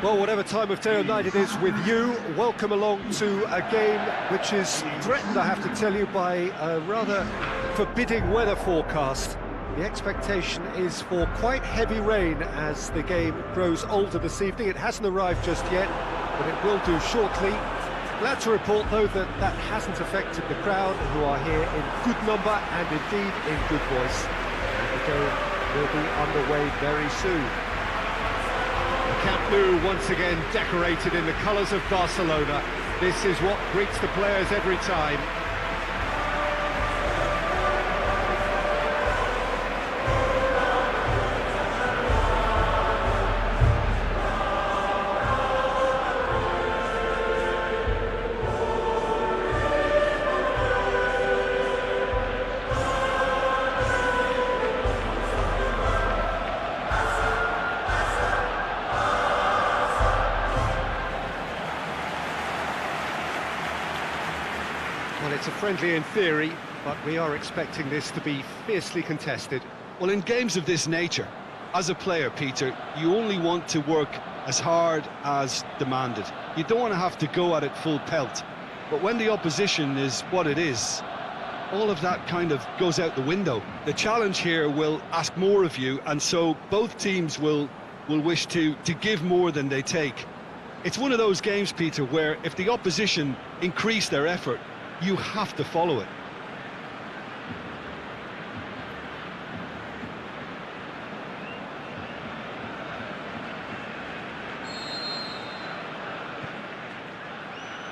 Well, whatever time of day or night it is with you, welcome along to a game which is threatened, I have to tell you, by a rather forbidding weather forecast. The expectation is for quite heavy rain as the game grows older this evening. It hasn't arrived just yet, but it will do shortly. Glad to report, though, that that hasn't affected the crowd, who are here in good number and indeed in good voice. And the game will be underway very soon. The Camp Nou once again decorated in the colours of Barcelona. This is what greets the players every time. Well, it's a friendly in theory, but we are expecting this to be fiercely contested. Well, in games of this nature, as a player, Peter, you only want to work as hard as demanded. You don't want to have to go at it full pelt. But when the opposition is what it is, all of that kind of goes out the window. The challenge here will ask more of you, and so both teams will wish to give more than they take. It's one of those games, Peter, where if the opposition increase their effort, you have to follow it.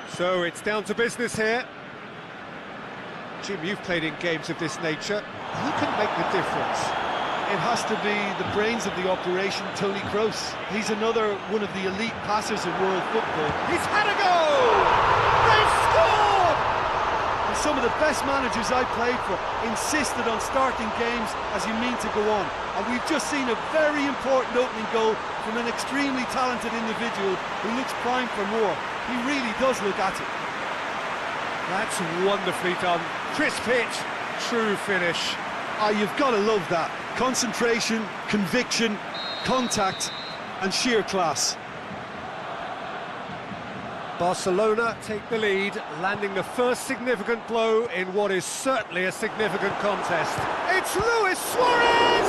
So it's down to business here. Jim, you've played in games of this nature. Who can make the difference? It has to be the brains of the operation, Toni Kroos. He's another one of the elite passers in world football. He's had a goal! They've scored! Some of the best managers I played for insisted on starting games as you mean to go on. And we've just seen a very important opening goal from an extremely talented individual who looks primed for more. He really does look at it. That's wonderfully done. Crisp hit, true finish. You've got to love that. Concentration, conviction, contact and sheer class. Barcelona take the lead, landing the first significant blow in what is certainly a significant contest. It's Luis Suarez!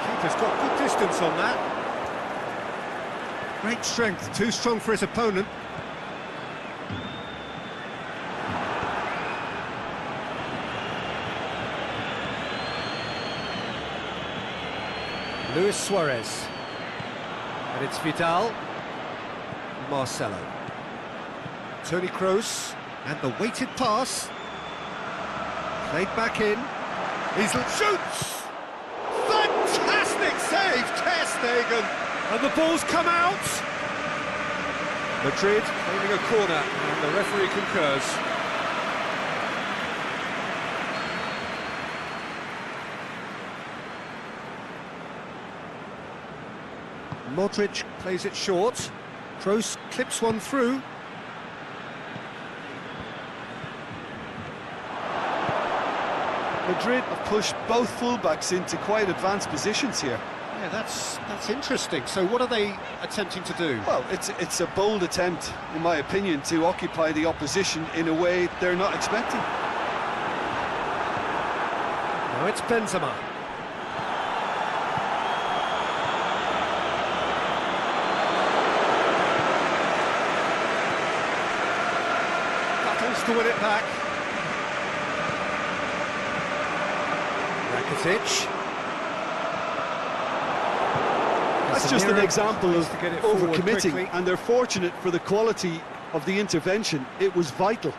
Keeper's got good distance on that. Great strength, too strong for his opponent. Luis Suarez. And it's Vidal, Marcelo. Toni Kroos, and the weighted pass. Played back in. He shoots! Fantastic save, Ter Stegen! And the ball's come out! Madrid claiming a corner, and the referee concurs. Modric plays it short. Kroos clips one through. Madrid have pushed both fullbacks into quite advanced positions here. Yeah, that's interesting. So what are they attempting to do? Well, it's a bold attempt, in my opinion, to occupy the opposition in a way they're not expecting. Now it's Benzema. To win it back. Rakitic. That's just an example of overcommitting, and they're fortunate for the quality of the intervention. It was vital.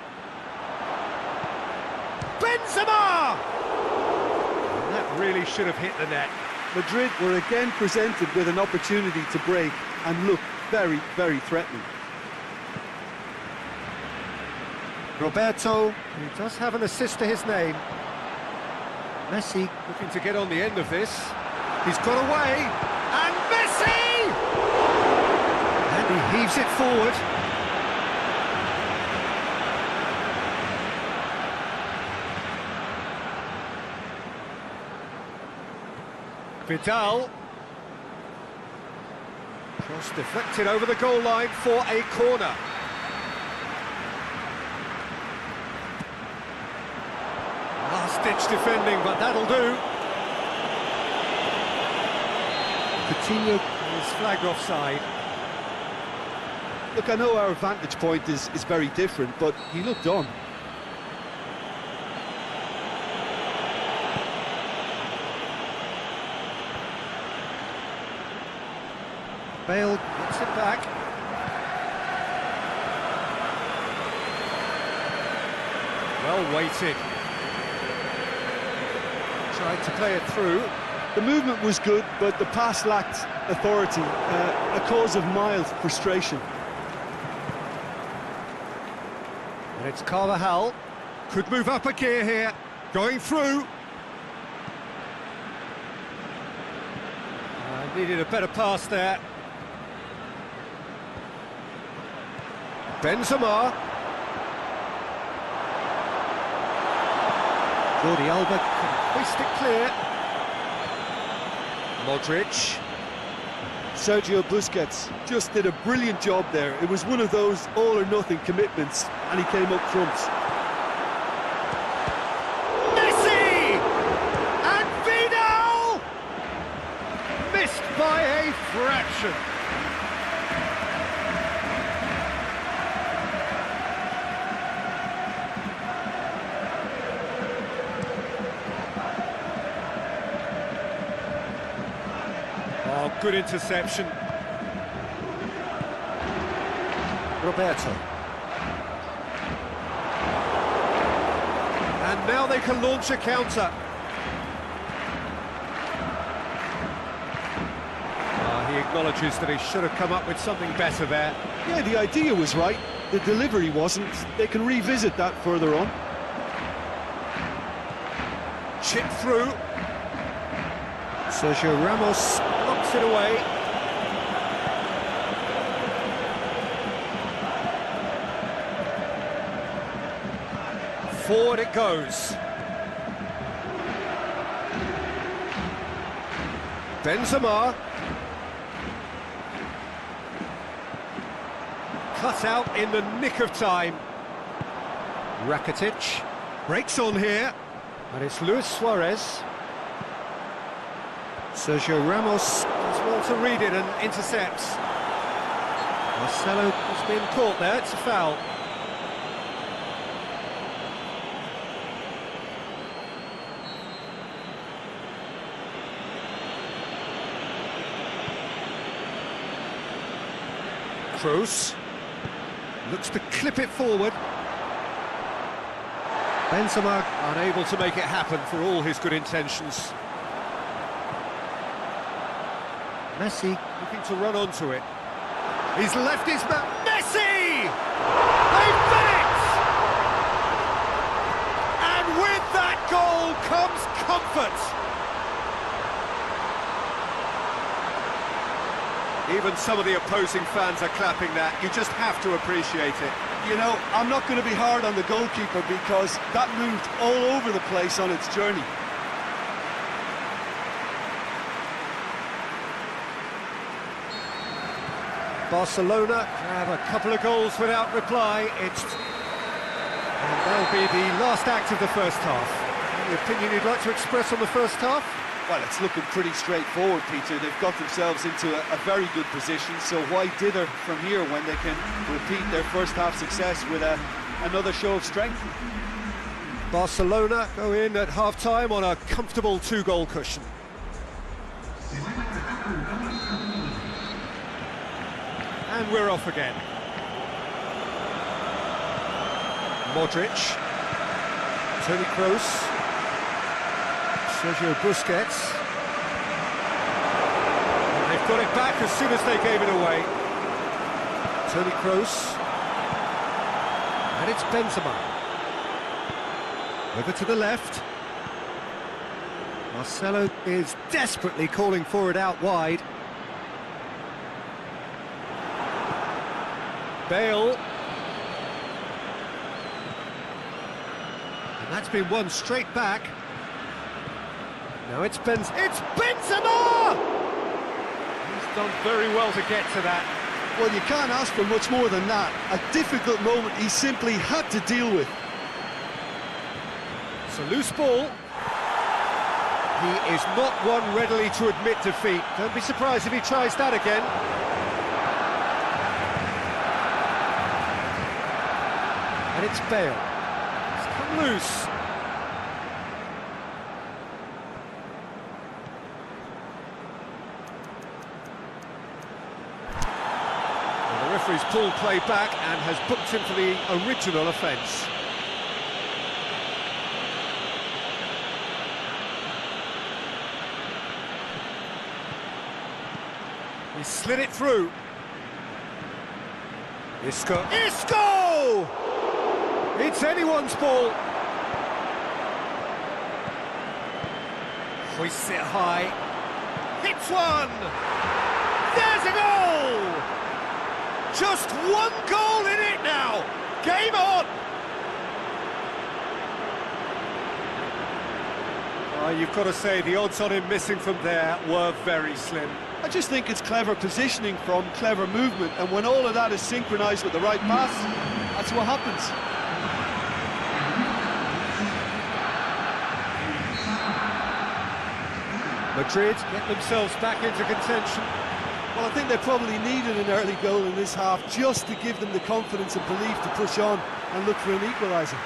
Benzema! And that really should have hit the net. Madrid were again presented with an opportunity to break and look very, very threatening. Roberto, who does have an assist to his name. Messi looking to get on the end of this. He's got away, and Messi! And he heaves it forward. Vidal. Cross deflected over the goal line for a corner. Last-ditch defending, but that'll do. Coutinho is flagged offside. Look, I know our vantage point is very different, but he looked on. Bale gets it back. Well weighted. Tried to play it through. The movement was good, but the pass lacked authority, a cause of mild frustration. And it's Carvajal. Could move up a gear here. Going through. Needed a better pass there. Benzema. Jordi Alba can hoist it clear. Modric. Sergio Busquets just did a brilliant job there. It was one of those all-or-nothing commitments, and he came up trumps. Messi! And Vidal! Missed by a fraction. Oh, good interception. Roberto. And now they can launch a counter. He acknowledges that he should have come up with something better there. Yeah, the idea was right, the delivery wasn't. They can revisit that further on. Chip through. Sergio Ramos knocks it away. Forward it goes. Benzema. Cut out in the nick of time. Rakitic breaks on here. And it's Luis Suarez. Sergio Ramos does well to read it and intercepts. Marcelo has been caught there, it's a foul. Kroos looks to clip it forward. Benzema unable to make it happen for all his good intentions. Messi looking to run onto it. He's left his man. Messi! They've met! And with that goal comes comfort. Even some of the opposing fans are clapping that. You just have to appreciate it. You know, I'm not going to be hard on the goalkeeper because that moved all over the place on its journey. Barcelona have a couple of goals without reply. And that'll be the last act of the first half. Any opinion you'd like to express on the first half? Well, it's looking pretty straightforward, Peter. They've got themselves into a very good position, so why dither from here when they can repeat their first half success with another show of strength? Barcelona go in at half-time on a comfortable 2-goal cushion. And we're off again. Modric. Toni Kroos. Sergio Busquets. And they've got it back as soon as they gave it away. Toni Kroos. And it's Benzema. Over to the left. Marcelo is desperately calling for it out wide. Bale. And that's been won straight back. Now it's Benzema! He's done very well to get to that. Well, you can't ask for much more than that. A difficult moment he simply had to deal with. It's a loose ball. He is not one readily to admit defeat. Don't be surprised if he tries that again. And it's Bale. It's come loose. Well, the referee's pulled play back and has booked him for the original offence. He slid it through. Isco! It's anyone's ball. Hoists it high. Hits one! There's a goal! Just one goal in it now! Game on! You've got to say, the odds on him missing from there were very slim. I just think it's clever positioning from clever movement, and when all of that is synchronised with the right pass, that's what happens. Madrid get themselves back into contention. Well, I think they probably needed an early goal in this half just to give them the confidence and belief to push on and look for an equaliser.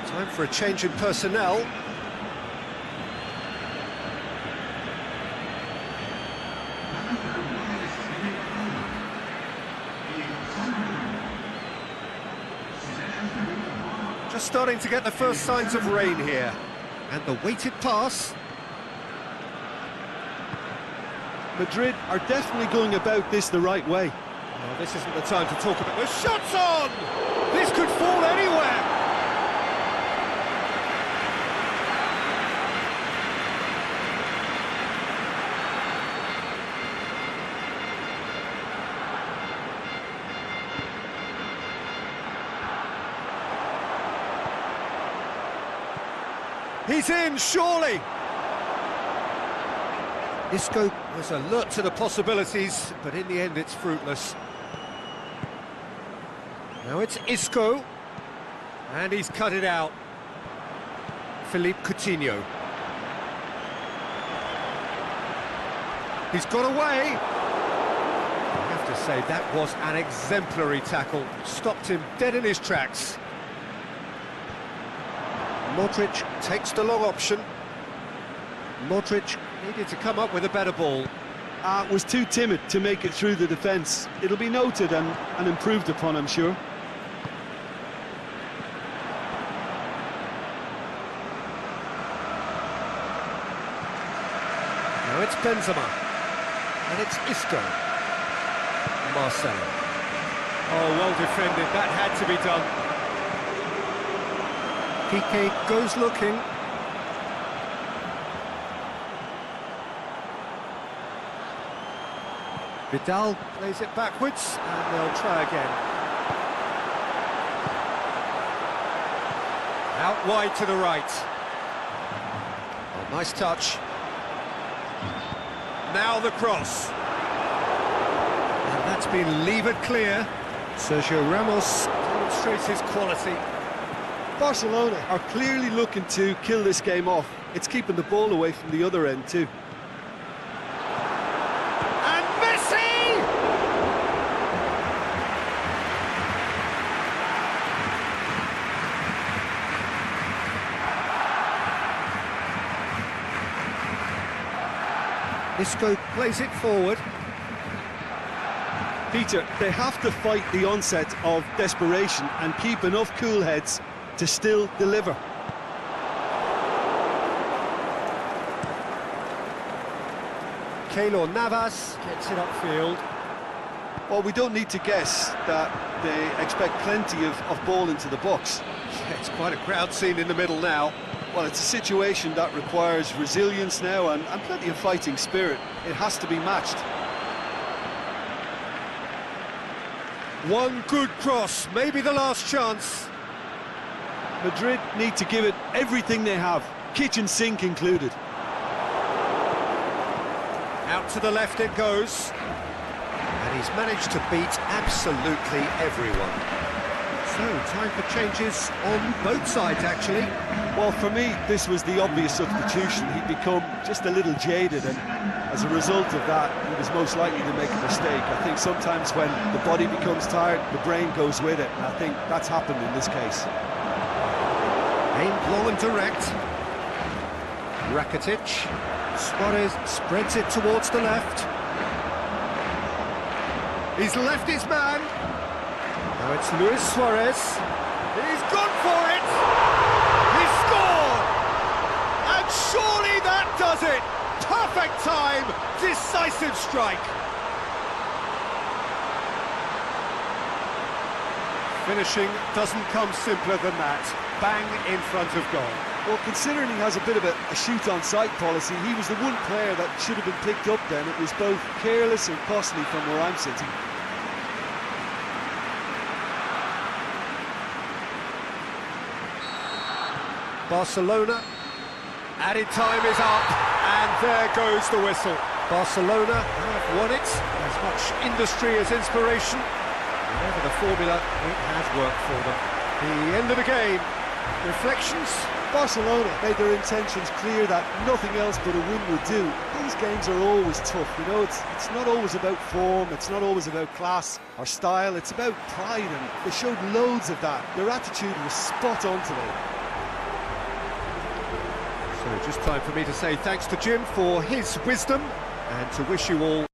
Time for a change in personnel. Just starting to get the first signs of rain here. And the weighted pass. Madrid are definitely going about this the right way. Well, this isn't the time to talk about the shots on! This could fall anywhere! He's in, surely! Isco was alert to the possibilities, but in the end it's fruitless. Now it's Isco, and he's cut it out. Philippe Coutinho. He's got away! I have to say, that was an exemplary tackle. Stopped him dead in his tracks. Modric takes the long option. Modric needed to come up with a better ball. Was too timid to make it through the defence. It'll be noted and improved upon, I'm sure. Now it's Benzema. And it's Isco. Marcelo. Oh, well defended. That had to be done. Piqué goes looking. Vidal plays it backwards, and they'll try again. Out wide to the right. Oh, nice touch. Now the cross. And that's been levered clear. Sergio Ramos demonstrates his quality. Barcelona are clearly looking to kill this game off. It's keeping the ball away from the other end too. And Messi! Isco plays it forward. Peter, they have to fight the onset of desperation and keep enough cool heads to still deliver. Keylor Navas gets it upfield. Well, we don't need to guess that they expect plenty of ball into the box. Yeah, it's quite a crowd scene in the middle now. Well, it's a situation that requires resilience now and plenty of fighting spirit. It has to be matched. One good cross, maybe the last chance. Madrid need to give it everything they have, kitchen sink included. Out to the left it goes. And he's managed to beat absolutely everyone. So, time for changes on both sides, actually. Well, for me, this was the obvious substitution. He'd become just a little jaded, and as a result of that, he was most likely to make a mistake. I think sometimes when the body becomes tired, the brain goes with it, and I think that's happened in this case. Aimed long and direct. Rakitic. Suarez spreads it towards the left. He's left his man. Now it's Luis Suarez. He's gone for it! He scored! And surely that does it! Perfect time! Decisive strike! Finishing doesn't come simpler than that. Bang in front of goal. Well, considering he has a bit of a shoot-on-sight policy, he was the one player that should have been picked up then. It was both careless and costly from where I'm sitting. Barcelona, added time is up, and there goes the whistle. Barcelona have won it, as much industry as inspiration. Whatever the formula, it has worked for them. The end of the game, reflections? Barcelona made their intentions clear that nothing else but a win would do. These games are always tough, you know, it's not always about form, it's not always about class or style, it's about pride, and they showed loads of that. Their attitude was spot on today. So just time for me to say thanks to Jim for his wisdom and to wish you all